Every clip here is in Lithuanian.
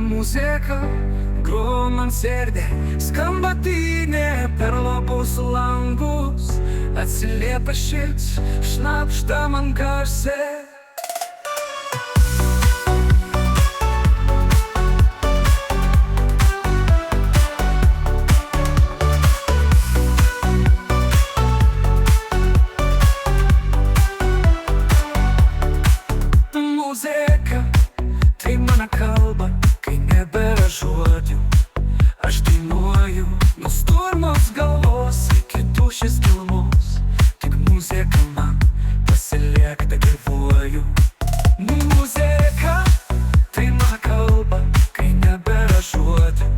muzika groja man širdį, skamba tyne per lopus langus, atsiliepia šilts, šnabžda man garsiai. Muzika tai mano kalba, kai nebėra žodžių. Aš dainuoju nuo sturmos galvos iki tuščios gilumos. Tik muzika man pasilieka, gyvuoju. Muzika tai mano kalba, kai nebėra žodžių.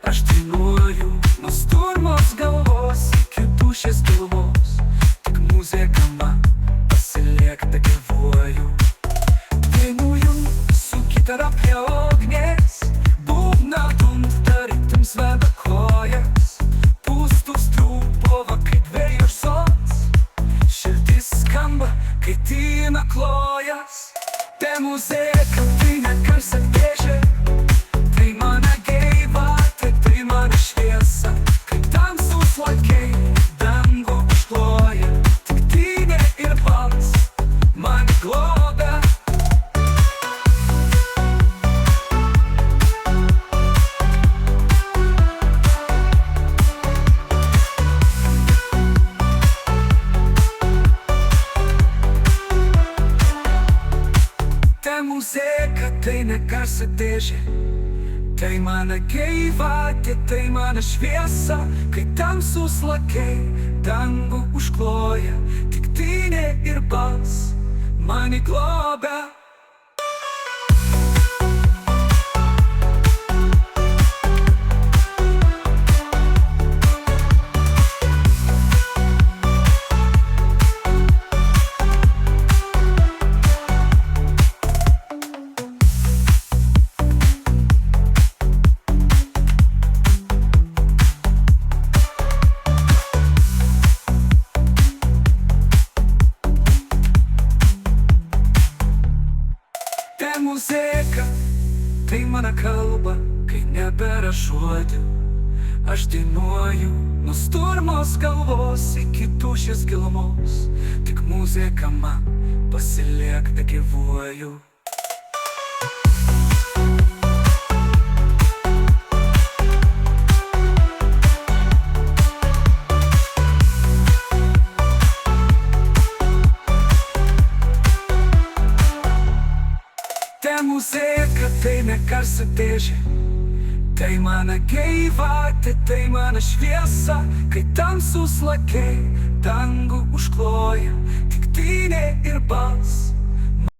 Aš dainuoju nuo sturmos galvos iki tuščios gilumos. Tik muzika man pasilieka, gyvuoju. Gitara prie ugnies, būgna dunta, rytm sveda kojas. Pūstus trūpova kaip vėjo sots, širdis skamba, kai tina klojas. Tai muzika, tai ne garso dėžė, tai mano gyvatė, tai mano šviesa. Kai tamsūs lakiai dangų užkloja, tik tyne ir balsas mane globia. Muzika tai ne garso dėžė, tai mano gyvatė, tai mano šviesa. Kai tamsūs lakiai dangų užkloja, tik tyne ir balsas mane globia. Muzika tai mano kalba, kai nebėra žodžių. Aš dainuoju nuo sturmos galvos iki tuščios gilumos. Tik muzika man pasilieka, gyvuoju. Muzika tai ne garso dėžė, tai mano gyvatė, tai mano šviesa. Kai tamsūs lakiai dangų užkloja, tik tyne ir balsas